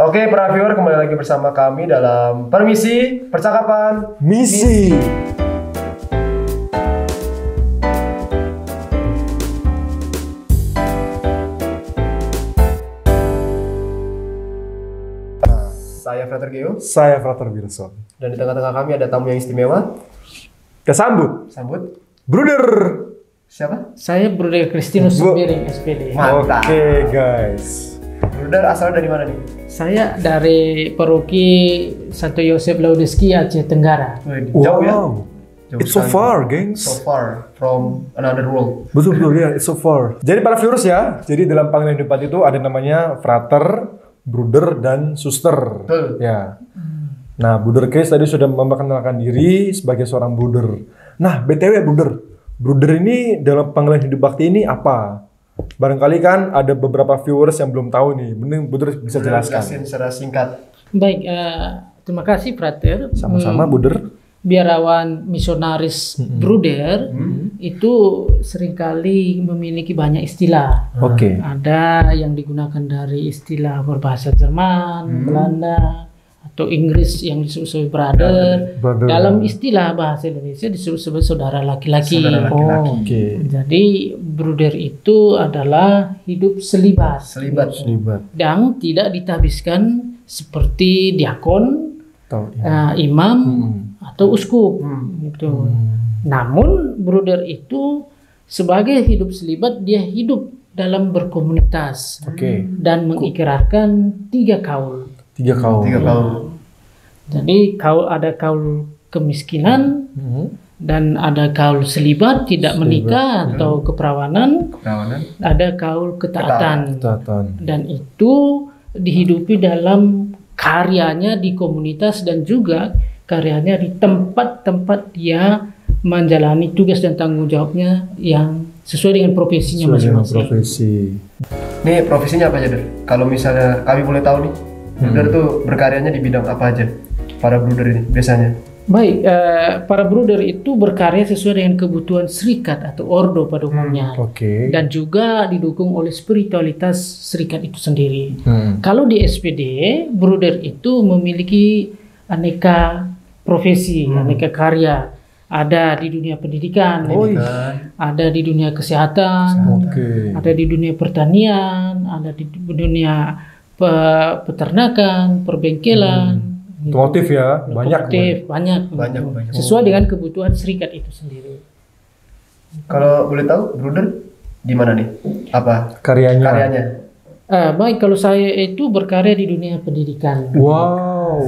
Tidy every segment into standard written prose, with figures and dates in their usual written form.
Oke, para viewer, kembali lagi bersama kami dalam Permisi Percakapan Misi. Saya Frater Geo. Saya Frater Wilson. Dan di tengah-tengah kami ada tamu yang istimewa. Kesambut. Sambut. Bruder. Siapa? Saya Bruder Kristinus Sembiring, SPD. Mantap. Oke, guys. Bruder asal dari mana nih? Saya dari Paroki Santo Yosef Laudeski, Aceh Tenggara. Jauh ya? Jauh It's so sekali. far, gengs. So far from another world. Betul ya, it's so far. Jadi para viewers ya, jadi dalam panggilan hidup itu ada namanya frater, bruder, dan suster. Betul. Ya. Nah, Bruder Chris tadi sudah memperkenalkan diri sebagai seorang bruder. Nah, BTW bruder. Bruder ini dalam panggilan hidup bakti ini apa? Barangkali kan ada beberapa viewers yang belum tahu nih. Mending bruder bisa jelaskan. Jelasin secara singkat. Baik, terima kasih Frater. Sama-sama, bruder. Biarawan misionaris Bruder itu seringkali memiliki banyak istilah. Oke. Ada yang digunakan dari istilah berbahasa Jerman, Belanda, atau Inggris yang disebut sebagai brother. Brother. Dalam istilah bahasa Indonesia disebut sebagai saudara laki-laki. Saudara laki-laki. Oh, oke. Jadi bruder itu adalah hidup selibat Selibat. Selibat. dan tidak ditabiskan seperti diakon, Tahu. Ya. imam atau uskup gitu. Namun bruder itu sebagai hidup selibat dia hidup dalam berkomunitas Oke. dan mengikrarkan 3 kaul. 3 kaum. 3 kaum. Jadi ada kaul kemiskinan dan ada kaul selibat tidak menikah atau keperawanan, Kerawanan. ada kaul ketaatan. Catatan. Dan itu dihidupi dalam karyanya di komunitas dan juga karyanya di tempat-tempat dia menjalani tugas dan tanggung jawabnya yang sesuai dengan profesinya Sesuai dengan masing-masing. profesi. Nih profesinya apa aja, Der? Kalau misalnya kami boleh tahu nih, Bruder tuh berkaryanya di bidang apa aja? Para bruder ini biasanya. Baik, para bruder itu berkarya sesuai dengan kebutuhan serikat atau ordo pada umumnya. Oke. Dan juga didukung oleh spiritualitas serikat itu sendiri. Kalau di SPD, bruder itu memiliki aneka profesi, aneka karya. Ada di dunia pendidikan, ada di dunia kesehatan, Oke. ada di dunia pertanian, ada di dunia peternakan, perbengkelan, Otomotif ya, banyak. otomotif, banyak. Banyak. Sesuai dengan kebutuhan serikat itu sendiri. Kalau boleh tahu, Bruder di mana nih? Apa Karyanya. Baik, kalau saya itu berkarya di dunia pendidikan. Wow.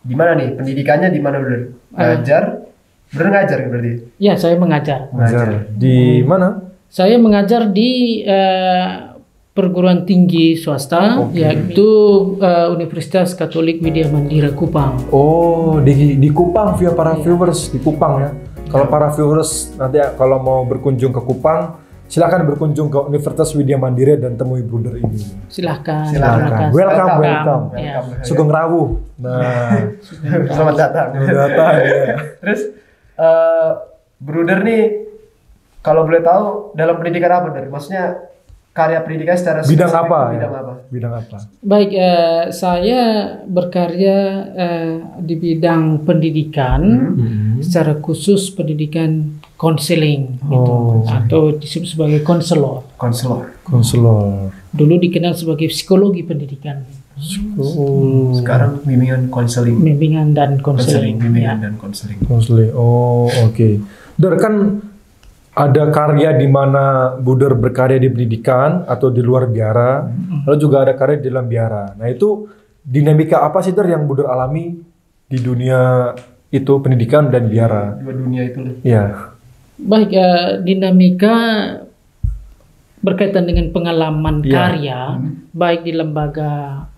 Di mana nih? Pendidikannya di mana, Bruder? Ngajar? Bruder ngajar berarti? Ya, saya mengajar. Ngajar. Di mana? Saya mengajar di perguruan tinggi swasta, yaitu Universitas Katolik Widya Mandira Kupang. Oh, di Kupang via para viewers di Kupang ya. Kalau para viewers nanti kalau mau berkunjung ke Kupang, silakan berkunjung ke Universitas Widya Mandira dan temui bruder ini. Silahkan. Silakan. Welcome. Ya. Sugeng Rawuh. Nah, Selamat datang. datang ya. Terus Bruder nih, kalau boleh tahu dalam pendidikan apa, Der? Maksudnya karya pendidikan secara Bidang spesifik apa? Bidang Ya? apa? Bidang apa? Baik, saya berkarya di bidang pendidikan, secara khusus pendidikan konseling, gitu, atau disebut sebagai konselor. Konselor. Dulu dikenal sebagai psikologi pendidikan, Sekarang bimbingan konseling. bimbingan dan konseling. Bimbingan Ya. dan konseling. Konseling. Oh, oke. Der, kan ada karya di mana Bruder berkarya di pendidikan atau di luar biara, lalu juga ada karya di dalam biara. Nah, itu dinamika apa sih Der yang Bruder alami di dunia itu pendidikan dan biara? Dua dunia itu loh. Ya. Baik, dinamika berkaitan dengan pengalaman karya, baik di lembaga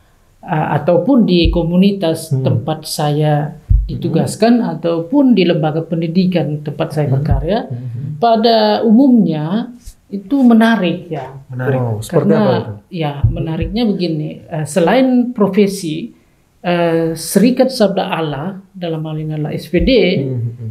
ataupun di komunitas tempat saya ditugaskan ataupun di lembaga pendidikan tempat saya berkarya, pada umumnya itu menarik ya. Menarik. Oh, seperti apa itu? Karena ya menariknya begini, selain profesi Serikat Sabda Allah dalam hal ini adalah SPD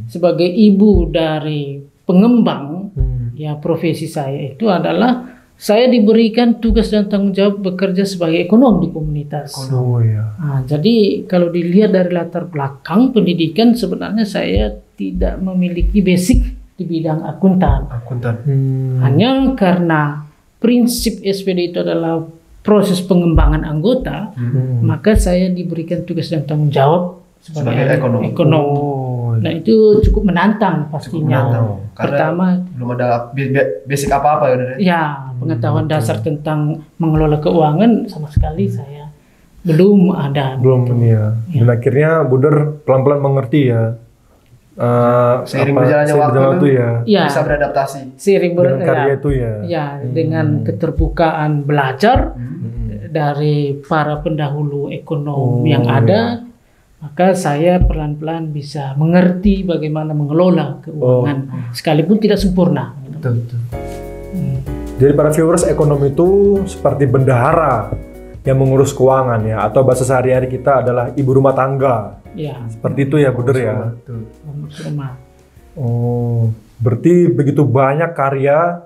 sebagai ibu dari pengembang ya profesi saya itu adalah saya diberikan tugas dan tanggung jawab bekerja sebagai ekonom di komunitas. Oh ya. Nah, jadi kalau dilihat dari latar belakang pendidikan, sebenarnya saya tidak memiliki basic di bidang akuntan. Hanya karena prinsip SPD itu adalah proses pengembangan anggota, maka saya diberikan tugas dan tanggung jawab sebagai ekonom. Nah, itu cukup menantang pastinya. Pertama, belum ada basic apa-apa ya, ya, pengetahuan dasar tentang mengelola keuangan sama sekali saya belum ada. Belum ya. Dan akhirnya Buder pelan-pelan mengerti ya. Seiring berjalannya waktu ya, bisa beradaptasi. Seiring dengan karya itu ya. Ya, dengan keterbukaan belajar dari para pendahulu ekonom yang ada, maka saya pelan-pelan bisa mengerti bagaimana mengelola keuangan, sekalipun tidak sempurna. Betul. Jadi para viewers, ekonom itu seperti bendahara yang mengurus keuangan ya, atau bahasa sehari-hari kita adalah ibu rumah tangga. Ya. Seperti itu ya, Buder ya. Rumah. Oh, berarti begitu banyak karya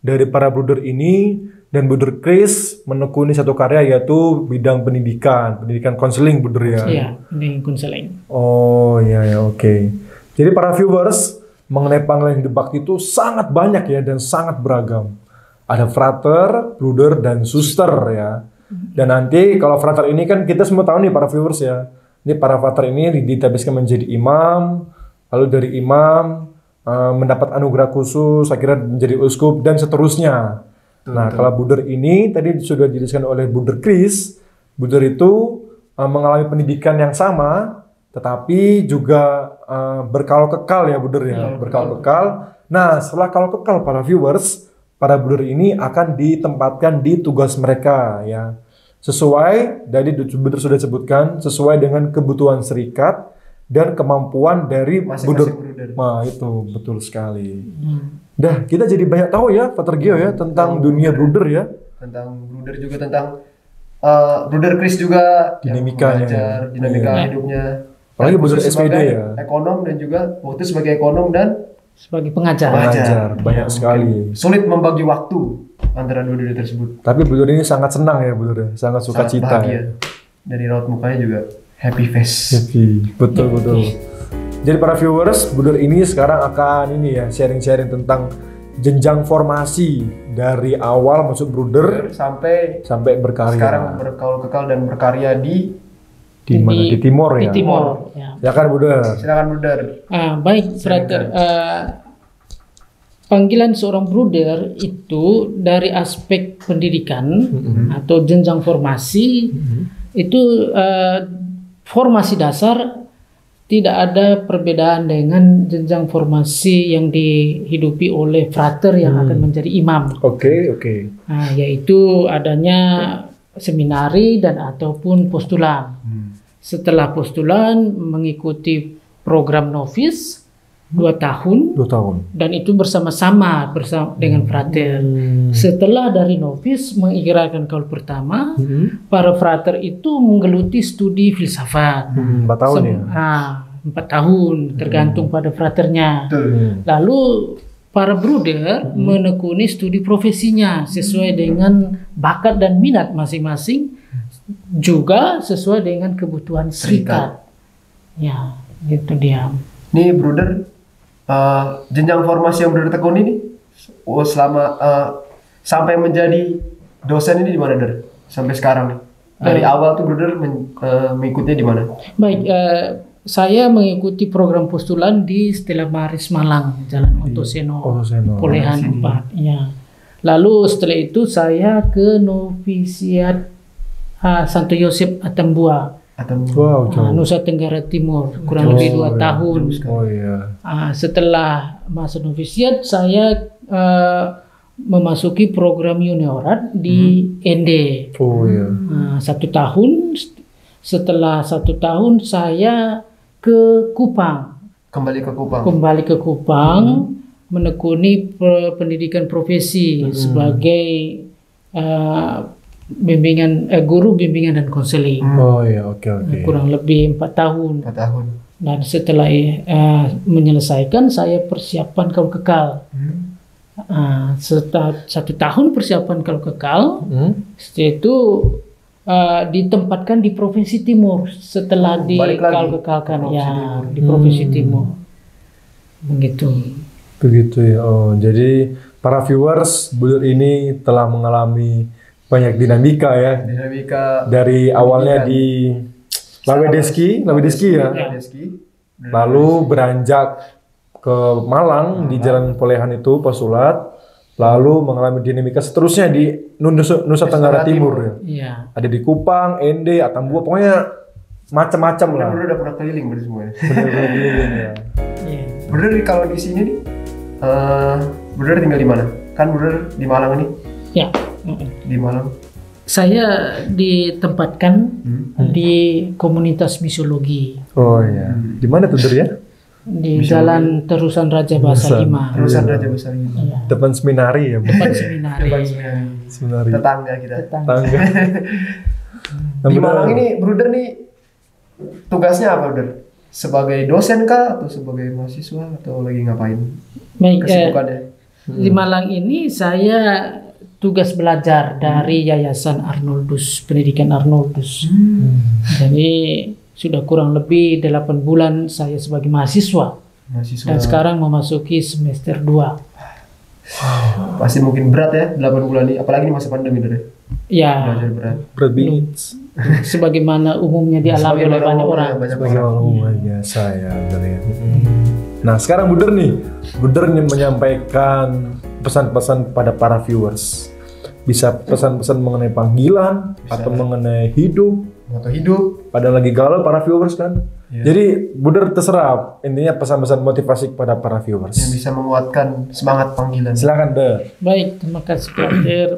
dari para Bruder ini, dan Bruder Chris menekuni satu karya yaitu bidang pendidikan konseling Bruder ya. Iya, pendidikan konseling. Oh ya, oke. Jadi para viewers, mengenai panggilan hidup bakti itu sangat banyak ya dan sangat beragam. Ada frater, bruder, dan suster ya. Dan nanti kalau frater ini kan kita semua tahu nih para viewers ya. Ini para frater ini ditabiskan menjadi imam, lalu dari imam mendapat anugerah khusus, akhirnya menjadi uskup dan seterusnya. Nah, kalau Bruder ini tadi sudah dijelaskan oleh Bruder Chris, Bruder itu mengalami pendidikan yang sama, tetapi juga berkawal kekal ya Bruder ya, berkawal kekal. Nah, setelah kawal kekal para viewers, para Bruder ini akan ditempatkan di tugas mereka ya. Sesuai, dari Bruder sudah sebutkan, sesuai dengan kebutuhan serikat dan kemampuan dari Bruder. Nah, itu betul sekali. Dah, kita jadi banyak tahu ya, Frater Gio ya, tentang dunia Bruder ya. Tentang Bruder juga, tentang Bruder Chris juga, dinamikanya, dinamika hidupnya. Apalagi Bruder SPD ya. Ekonom dan juga waktu sebagai ekonom dan sebagai pengajar. Banyak sekali. Sulit membagi waktu antara dua-dua tersebut. Tapi Bruder ini sangat senang ya Bruder, sangat suka cita. Ya. Dari raut mukanya juga happy face. Happy, betul. Jadi para viewers, Bruder ini sekarang akan ini ya sharing-sharing tentang jenjang formasi dari awal masuk Bruder sampai berkarya. Sekarang berkaul kekal dan berkarya di mana? Di Timor ya. Di Timor. Ya. Silakan Bruder. Baik, Frater. Panggilan seorang Bruder itu dari aspek pendidikan atau jenjang formasi itu formasi dasar tidak ada perbedaan dengan jenjang formasi yang dihidupi oleh frater yang akan menjadi imam. Oke. Nah, yaitu adanya seminari dan ataupun postulan. Setelah postulan mengikuti program novis 2 tahun. Dan itu bersama-sama dengan frater. Setelah dari novis mengikrarkan kaul pertama, para frater itu menggeluti studi filsafat. 4 tahun ya? 4 tahun, tergantung pada fraternya. Lalu para bruder menekuni studi profesinya sesuai dengan bakat dan minat masing-masing, juga sesuai dengan kebutuhan serikat. Ya, itu dia. Nih bruder, jenjang formasi yang Bruder tekuni ini selama sampai menjadi dosen ini di mana, Der? Sampai sekarang nih. Dari awal tuh Bruder mengikutinya di mana? Baik, saya mengikuti program postulan di Stella Maris Malang, Jalan Otoseno, Polehan 4. Ya. Lalu setelah itu saya ke novisiat Santo Yosep Atambua. Nusa Tenggara Timur, kurang lebih 2 tahun. Setelah masa novisiat saya memasuki program juniorat di ND. 1 tahun. Setelah 1 tahun saya ke Kupang. Kembali ke Kupang menekuni pendidikan profesi sebagai guru bimbingan dan konseling. Kurang lebih 4 tahun. Dan setelah menyelesaikan saya persiapan kaul kekal. Setelah 1 tahun persiapan kalau kekal, setelah itu ditempatkan di Provinsi Timur setelah Balik lagi kalau kekalkan ke Provinsi ya Timur. di Provinsi Timur. Begitu. Begitu ya. Oh, jadi para viewers, Buder ini telah mengalami banyak dinamika ya. Dinamika Dari awalnya di Lawedeski ya. Lawedeski. Lalu beranjak ke Malang di Jalan Polehan itu Posulat, lalu mengalami dinamika seterusnya di Nusa Tenggara Timur ya. Iya. Ada di Kupang, Ende, Atambua, pokoknya macam-macam lah. Bener udah pernah keliling berarti semuanya. Bener-bener keliling ya. Iya. Bener kalau di sini nih, Bener tinggal di mana? Kan Bener di Malang nih, Ya. di Malang. Saya ditempatkan di komunitas misiologi Oh iya. Di mana tuh Der ya? di Jalan Terusan Raja Bahasa Terusan. 5. Terusan Raja Besar ini. Iya. Depan seminari ya. Bu? Depan seminari. Seminari. Tetangga kita. Tangga. Di Malang ini Bruder nih tugasnya apa Bruder? Sebagai dosen kah atau sebagai mahasiswa atau lagi ngapain? Baik, Kesibukannya? di Malang ini saya tugas belajar dari Yayasan Arnoldus, Pendidikan Arnoldus. Jadi sudah kurang lebih 8 bulan saya sebagai mahasiswa. Mahasiswa. Dan sekarang memasuki semester 2. Pasti mungkin berat ya 8 bulan ini, apalagi di masa pandemi Bruder. Ya, Belajar berat. Berat bingit. sebagaimana umumnya dialami oleh banyak orang. Banyak Sebagai orang. orang umum biasa ya Der ya. Nah sekarang Buder nih, Buder nih menyampaikan pesan-pesan pada para viewers. Bisa pesan-pesan mengenai panggilan atau mengenai hidup. Moto hidup. Padahal lagi galau para viewers kan. Jadi Buder terserah, intinya pesan-pesan motivasi kepada para viewers. Yang bisa menguatkan semangat panggilan. Silakan Der. Baik, terima kasih Pak Der.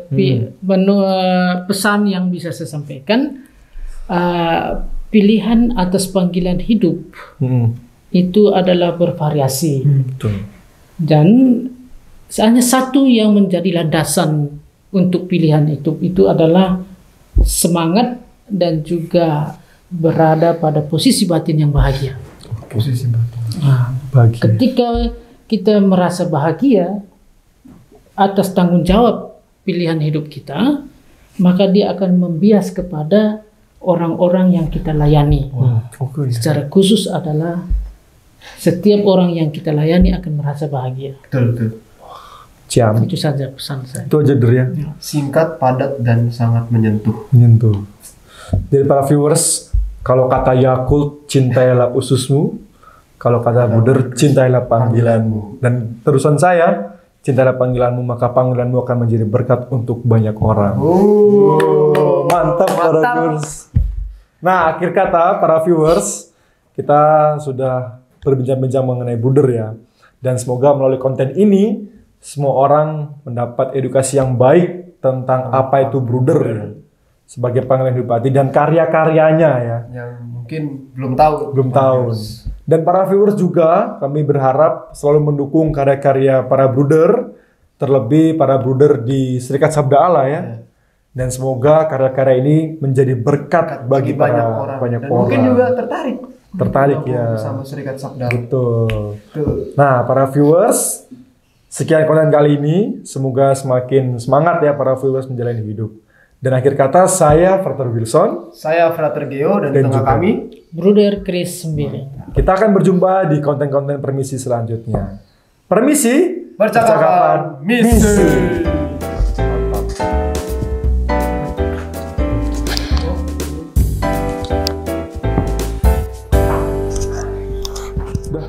Pesan yang bisa saya sampaikan, pilihan atas panggilan hidup itu adalah bervariasi. Betul. Dan hanya satu yang menjadi landasan untuk pilihan itu adalah semangat dan juga berada pada posisi batin yang bahagia. Posisi batin. Nah, Bagi. ketika kita merasa bahagia atas tanggung jawab pilihan hidup kita, maka dia akan membias kepada orang-orang yang kita layani. Oke. Secara khusus adalah setiap orang yang kita layani akan merasa bahagia. Betul, betul. Ciam. Itu saja pesan saya. Itu aja Der ya. Singkat, padat, dan sangat menyentuh. Menyentuh. Jadi para viewers, kalau kata Yakult, cintailah ususmu. Kalau kata Buder, cintailah panggilanmu. Dan terusan saya, cintailah panggilanmu, maka panggilanmu akan menjadi berkat untuk banyak orang. Mantap para viewers. Nah, akhir kata para viewers, kita sudah berbincang-bincang mengenai Buder ya. Dan semoga melalui konten ini, semua orang mendapat edukasi yang baik tentang apa itu Buder ya. Sebagai panggilan hidup hati dan karya-karyanya ya. Yang mungkin belum tahu. Belum tahu. Dan para viewers juga kami berharap selalu mendukung karya-karya para bruder, terlebih para bruder di Serikat Sabda Allah ya. Dan semoga karya-karya ini menjadi berkat bagi banyak para orang. banyak Dan orang. mungkin juga tertarik. Tertarik Bergabung ya. Bersama Serikat Sabda. Betul. Betul. Nah, para viewers, sekian konten kali ini. Semoga semakin semangat ya para viewers menjalani hidup. Dan akhir kata, saya Frater Wilson. Saya Frater Geo dan di Dan tengah juga kami Bruder Chris Sembiring. Kita akan berjumpa di konten-konten permisi selanjutnya. Permisi, percakapan misi. Dah.